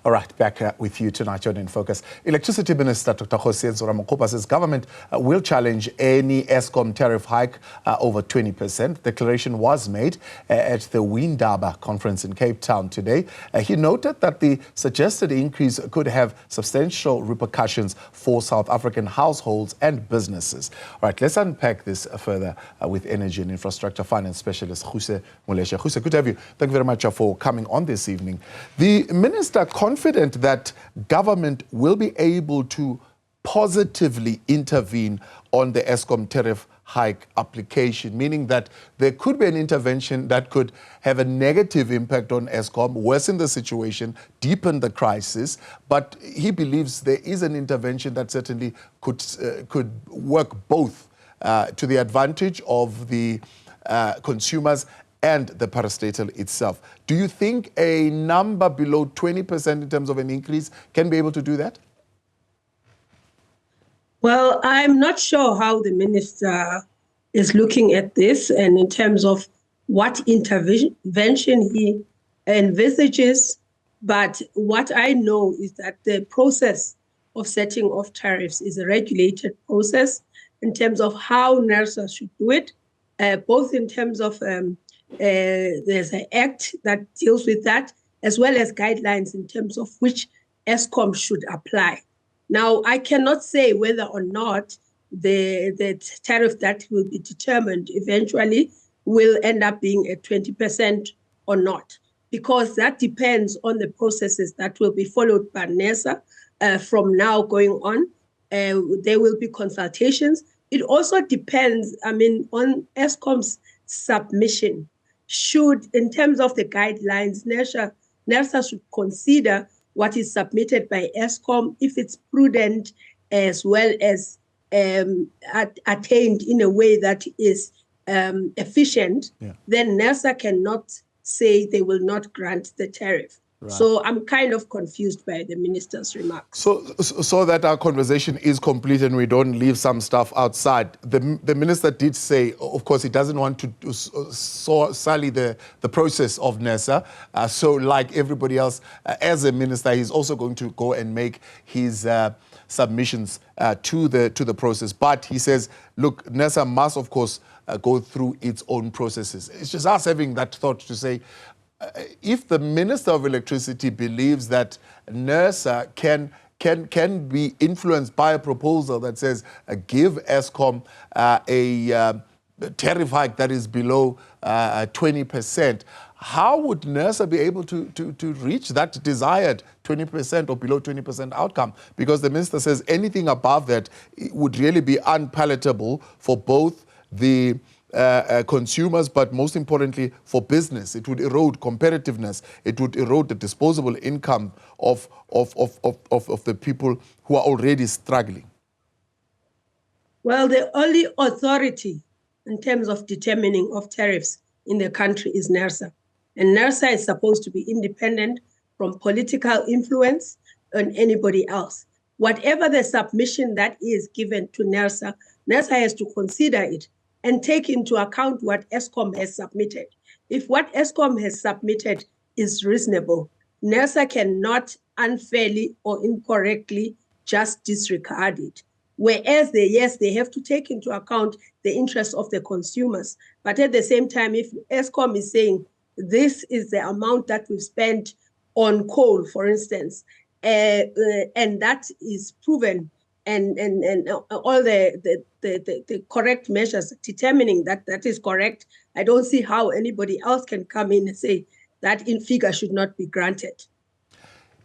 All right, back with you tonight on In Focus. Electricity Minister Dr. Kgosientsho Ramokgopa says government will challenge any Eskom tariff hike over 20%. Declaration was made at the Windaba conference in Cape Town today. He noted that the suggested increase could have substantial repercussions for South African households and businesses. All right, let's unpack this further with energy and infrastructure finance specialist Ruse Moleshe. Ruse, good to have you. Thank you very much for coming on this evening. The minister confident that government will be able to positively intervene on the Eskom tariff hike application, meaning that there could be an intervention that could have a negative impact on Eskom, worsen the situation, deepen the crisis, but he believes there is an intervention that certainly could work both to the advantage of the consumers and the parastatal itself. Do you think a number below 20% in terms of an increase can be able to do that? Well, I'm not sure how the minister is looking at this and in terms of what intervention he envisages. But what I know is that the process of setting off tariffs is a regulated process in terms of how Nersa should do it, both in terms of there's an act that deals with that, as well as guidelines in terms of which Eskom should apply. Now, I cannot say whether or not the tariff that will be determined eventually will end up being at 20% or not, because that depends on the processes that will be followed by Nersa from now going on. There will be consultations. It also depends, on Eskom's submission. In terms of the guidelines, Nersa should consider what is submitted by Eskom, if it's prudent as well as attained in a way that is efficient, then Nersa cannot say they will not grant the tariff. Right. So I'm kind of confused by the minister's remarks. So that our conversation is complete and we don't leave some stuff outside. The minister did say, of course, he doesn't want to sully the process of Nersa. So like everybody else, as a minister, he's also going to go and make his submissions to the process. But he says, look, Nersa must, of course, go through its own processes. It's just us having that thought to say, if the Minister of Electricity believes that Nersa can be influenced by a proposal that says give Eskom a tariff hike that is below 20%, how would Nersa be able to reach that desired 20% or below 20% outcome? Because the minister says anything above that would really be unpalatable for both the consumers, but most importantly for business. It would erode competitiveness. It would erode the disposable income of the people who are already struggling. Well, the only authority in terms of determining of tariffs in the country is Nersa. And Nersa is supposed to be independent from political influence on anybody else. Whatever the submission that is given to Nersa, Nersa has to consider it and take into account what Eskom has submitted. If what Eskom has submitted is reasonable, Nersa cannot unfairly or incorrectly just disregard it. Whereas they have to take into account the interests of the consumers. But at the same time, if Eskom is saying this is the amount that we've spent on coal, for instance, and that is proven, and all the correct measures determining that is correct, I don't see how anybody else can come in and say that figure should not be granted.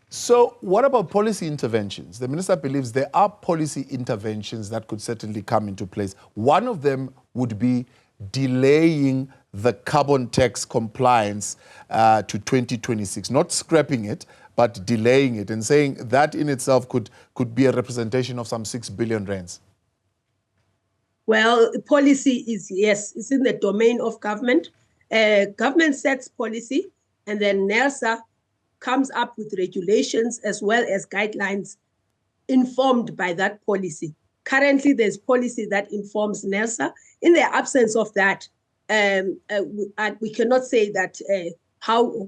So what about policy interventions? The minister believes there are policy interventions that could certainly come into place. One of them would be delaying the carbon tax compliance to 2026, not scrapping it, but delaying it, and saying that in itself could be a representation of some 6 billion rands. Well, policy is, yes, it's in the domain of government. Government sets policy, and then Nersa comes up with regulations as well as guidelines informed by that policy. Currently, there's policy that informs Nersa. In the absence of that, we cannot say that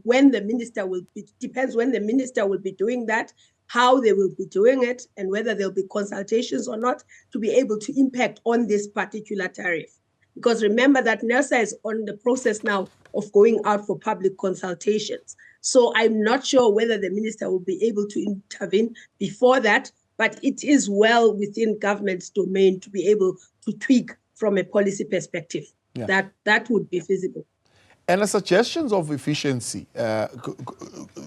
when the minister will be, depends when the minister will be doing that, how they will be doing it, and whether there'll be consultations or not to be able to impact on this particular tariff. Because remember that Nersa is on the process now of going out for public consultations. So I'm not sure whether the minister will be able to intervene before that, but it is well within government's domain to be able to tweak from a policy perspective. Yeah. That would be feasible. And the suggestions of efficiency,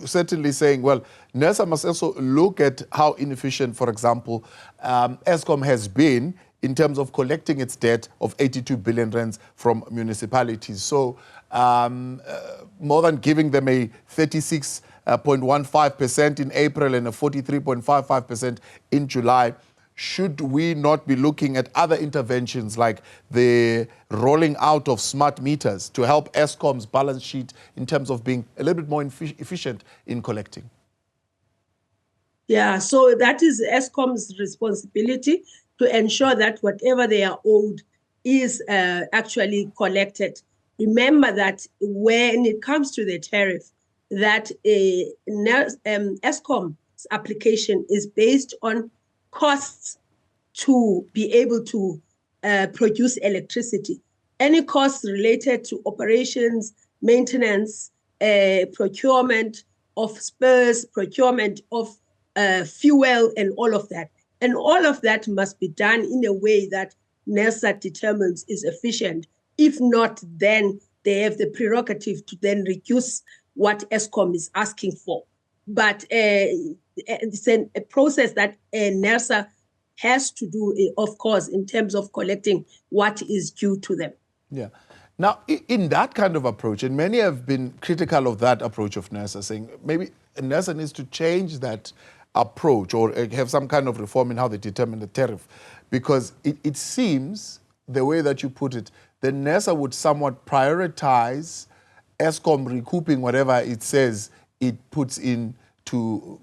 certainly saying, well, Nersa must also look at how inefficient, for example, Eskom has been in terms of collecting its debt of 82 billion rands from municipalities. So more than giving them a 36.15% in April and a 43.55% in July, should we not be looking at other interventions like the rolling out of smart meters to help Eskom's balance sheet in terms of being a little bit more efficient in collecting? Yeah, so that is Eskom's responsibility to ensure that whatever they are owed is actually collected. Remember that when it comes to the tariff, that Eskom's application is based on costs to be able to produce electricity. Any costs related to operations, maintenance, procurement of spares, procurement of fuel, and all of that. And all of that must be done in a way that Nersa determines is efficient. If not, then they have the prerogative to then reduce what Eskom is asking for. But it's a process that Nersa has to do, of course, in terms of collecting what is due to them. Yeah. Now, in that kind of approach, and many have been critical of that approach of Nersa, saying maybe Nersa needs to change that approach or have some kind of reform in how they determine the tariff, because it seems, the way that you put it, that Nersa would somewhat prioritize Eskom recouping whatever it says it puts in to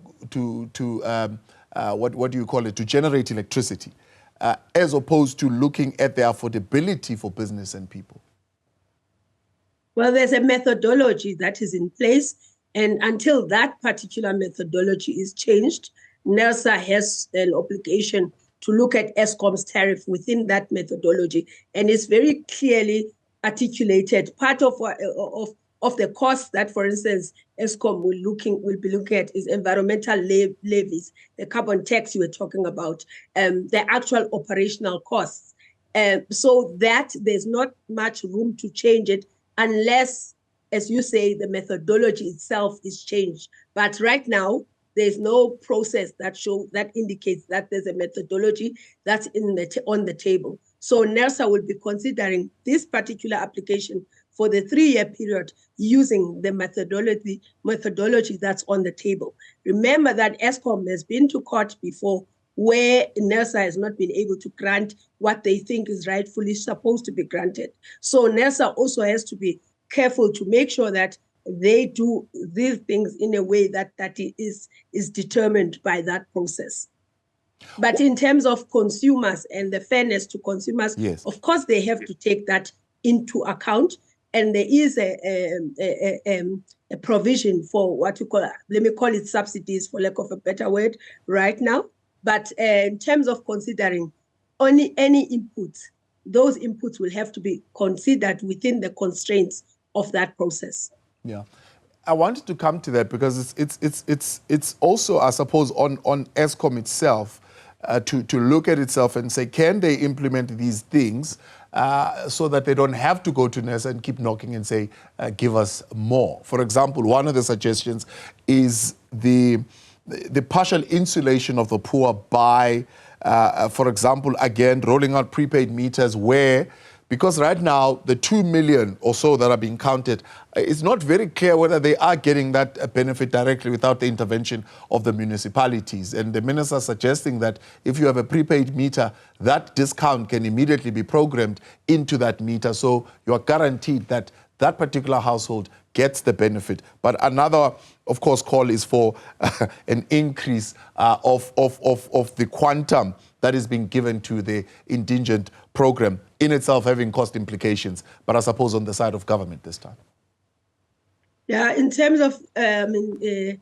what do you call it, to generate electricity, as opposed to looking at the affordability for business and people. Well, there's a methodology that is in place, and until that particular methodology is changed, Nersa has an obligation to look at Eskom's tariff within that methodology, and it's very clearly articulated. Part of the costs that, for instance, Eskom will be looking at is environmental levies, the carbon tax you were talking about, the actual operational costs. So that there's not much room to change it unless, as you say, the methodology itself is changed. But right now, there's no process that indicates that there's a methodology that's on the table. So Nersa will be considering this particular application for the 3-year period using the methodology that's on the table. Remember that Eskom has been to court before where Nersa has not been able to grant what they think is rightfully supposed to be granted. So Nersa also has to be careful to make sure that they do these things in a way that is determined by that process. But in terms of consumers and the fairness to consumers, yes, of course, they have to take that into account. And there is a provision for what you call, let me call it subsidies for lack of a better word right now. But in terms of considering only any inputs, those inputs will have to be considered within the constraints of that process. Yeah, I wanted to come to that because it's also, I suppose, on Eskom itself to look at itself and say, can they implement these things so that they don't have to go to Nersa and keep knocking and say, give us more. For example, one of the suggestions is the partial insulation of the poor by, for example, again, rolling out prepaid meters where, because right now, the 2 million or so that are being counted, it's not very clear whether they are getting that benefit directly without the intervention of the municipalities. And the minister is suggesting that if you have a prepaid meter, that discount can immediately be programmed into that meter. So you are guaranteed that that particular household gets the benefit. But another, of course, call is for an increase of the quantum that is being given to the indigent program, in itself having cost implications, but I suppose on the side of government this time. Yeah, in terms of that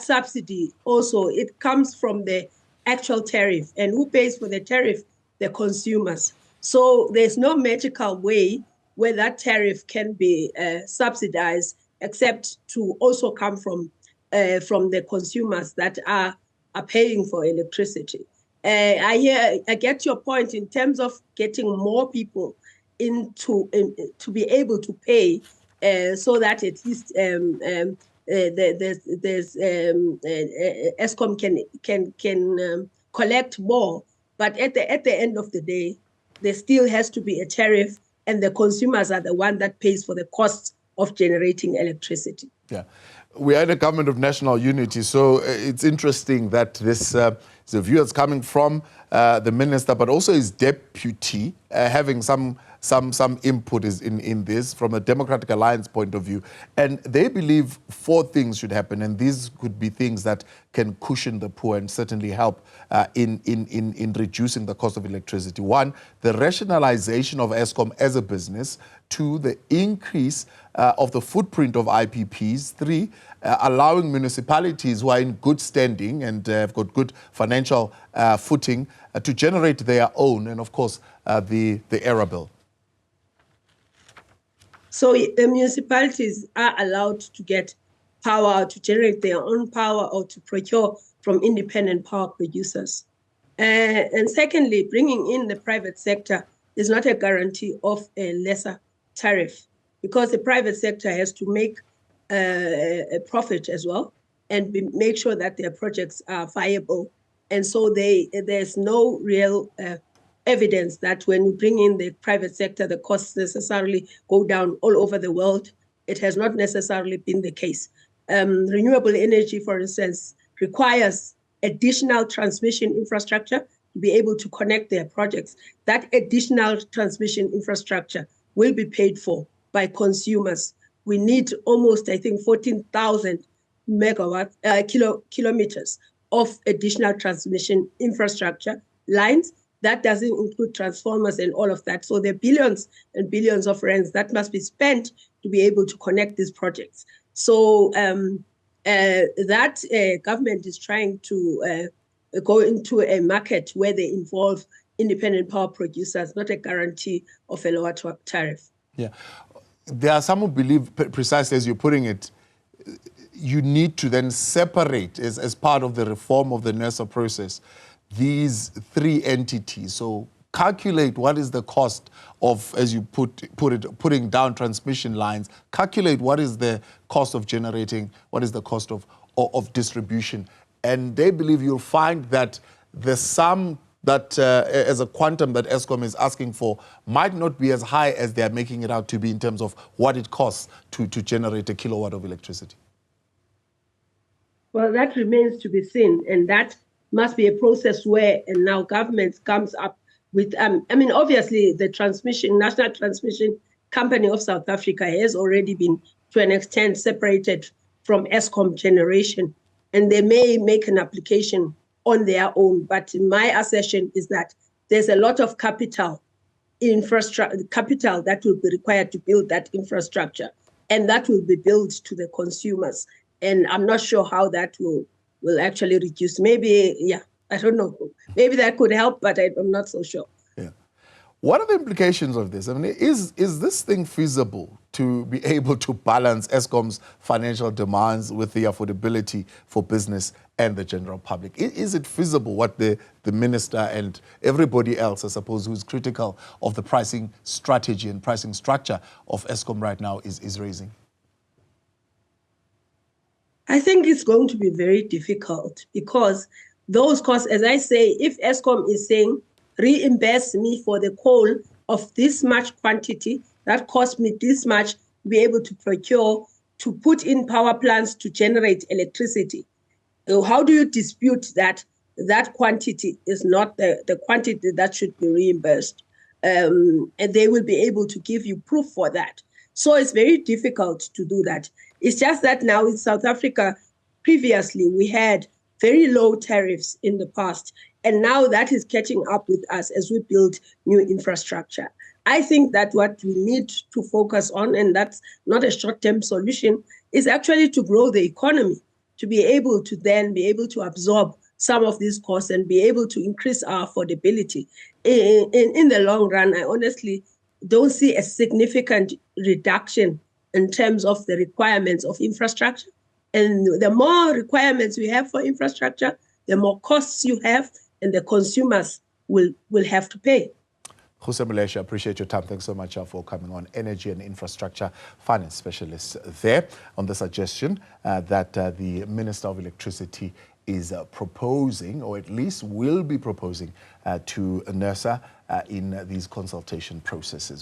subsidy, also it comes from the actual tariff, and who pays for the tariff? The consumers. So there's no magical way where that tariff can be subsidized, except to also come from the consumers that are paying for electricity. I get your point in terms of getting more people to be able to pay, so that at least Eskom can collect more. But at the end of the day, there still has to be a tariff, and the consumers are the one that pays for the cost of generating electricity. Yeah. We are in a government of national unity, so it's interesting that this the view that's coming from the minister, but also his deputy, having some input in this from a Democratic Alliance point of view. And they believe 4 things should happen, and these could be things that can cushion the poor and certainly help in reducing the cost of electricity. 1, the rationalization of Eskom as a business. 2, the increase of the footprint of IPPs. 3, allowing municipalities who are in good standing and have got good financial footing to generate their own, and of course the ERA bill. So the municipalities are allowed to get power, to generate their own power, or to procure from independent power producers. And secondly, bringing in the private sector is not a guarantee of a lesser tariff, because the private sector has to make a profit as well and make sure that their projects are viable. And so there's no real evidence that when you bring in the private sector, the costs necessarily go down all over the world. It has not necessarily been the case. Renewable energy, for instance, requires additional transmission infrastructure to be able to connect their projects. That additional transmission infrastructure will be paid for by consumers. We need almost, I think, 14,000 kilometers of additional transmission infrastructure lines. That doesn't include transformers and all of that. So there are billions and billions of rands that must be spent to be able to connect these projects. So that government is trying to go into a market where they involve independent power producers, not a guarantee of a lower tariff. Yeah. There are some who believe, precisely as you're putting it, you need to then separate, as part of the reform of the Nersa process, these 3 entities. So calculate what is the cost of, as you put it, putting down transmission lines, calculate what is the cost of generating, what is the cost of distribution. And they believe you'll find that the sum that as a quantum that Eskom is asking for might not be as high as they're making it out to be in terms of what it costs to generate a kilowatt of electricity. Well, that remains to be seen, and that must be a process where and now government comes up with, obviously the National Transmission Company of South Africa has already been, to an extent, separated from Eskom generation, and they may make an application on their own. But my assertion is that there's a lot of capital that will be required to build that infrastructure, and that will be billed to the consumers. And I'm not sure how that will actually reduce. Maybe, I don't know. Maybe that could help, but I'm not so sure. Yeah. What are the implications of this? I mean, is this thing feasible to be able to balance Eskom's financial demands with the affordability for business and the general public? Is it feasible what the minister and everybody else, I suppose, who's critical of the pricing strategy and pricing structure of Eskom right now is raising? I think it's going to be very difficult, because those costs, as I say, if Eskom is saying, reimburse me for the coal of this much quantity, that cost me this much to be able to procure, to put in power plants to generate electricity. So how do you dispute that quantity is not the quantity that should be reimbursed? And they will be able to give you proof for that. So it's very difficult to do that. It's just that now in South Africa, previously we had very low tariffs in the past, and now that is catching up with us as we build new infrastructure. I think that what we need to focus on, and that's not a short-term solution, is actually to grow the economy, to be able to then be able to absorb some of these costs and be able to increase our affordability. In the long run, I honestly don't see a significant reduction in terms of the requirements of infrastructure. And the more requirements we have for infrastructure, the more costs you have, and the consumers will have to pay. Ruse Moleshe, I appreciate your time. Thanks so much for coming on. Energy and infrastructure finance specialist there on the suggestion that the Minister of Electricity is proposing, or at least will be proposing, to Nersa in these consultation processes.